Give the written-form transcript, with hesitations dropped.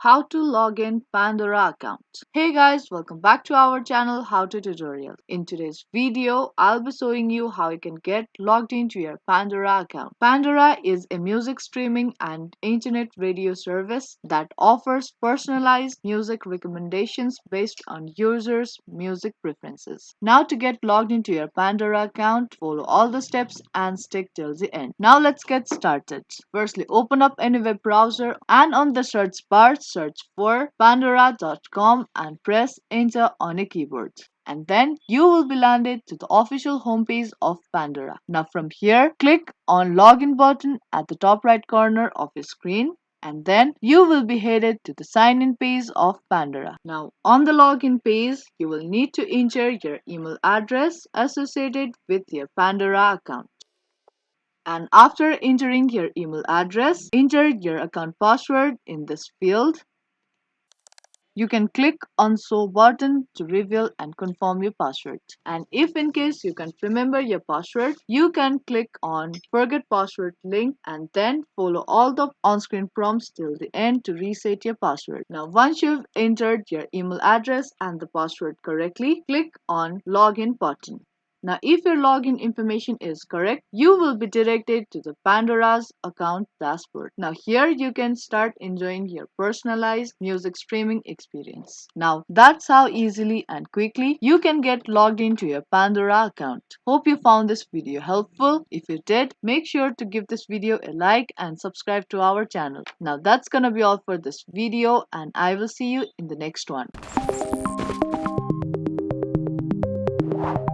How to log in Pandora account. Hey guys, welcome back to our channel How to Tutorial. In today's video, I'll be showing you how you can get logged into your Pandora account. Pandora is a music streaming and internet radio service that offers personalized music recommendations based on users' music preferences. Now to get logged into your Pandora account, follow all the steps and stick till the end. Now let's get started. Firstly, open up any web browser and on the search bar search for pandora.com and press enter on a keyboard. And then you will be landed to the official homepage of Pandora. Now from here, click on login button at the top right corner of your screen and then you will be headed to the sign in page of Pandora. Now on the login page, you will need to enter your email address associated with your Pandora account. And after entering your email address, enter your account password in this field. You can click on show button to reveal and confirm your password. And if in case you can't remember your password, you can click on forget password link and then follow all the on-screen prompts till the end to reset your password. Now once you've entered your email address and the password correctly, click on login button. Now, if your login information is correct, you will be directed to the Pandora's account dashboard. Now, here you can start enjoying your personalized music streaming experience. Now, that's how easily and quickly you can get logged into your Pandora account. Hope you found this video helpful. If you did, make sure to give this video a like and subscribe to our channel. Now, that's gonna be all for this video, and I will see you in the next one.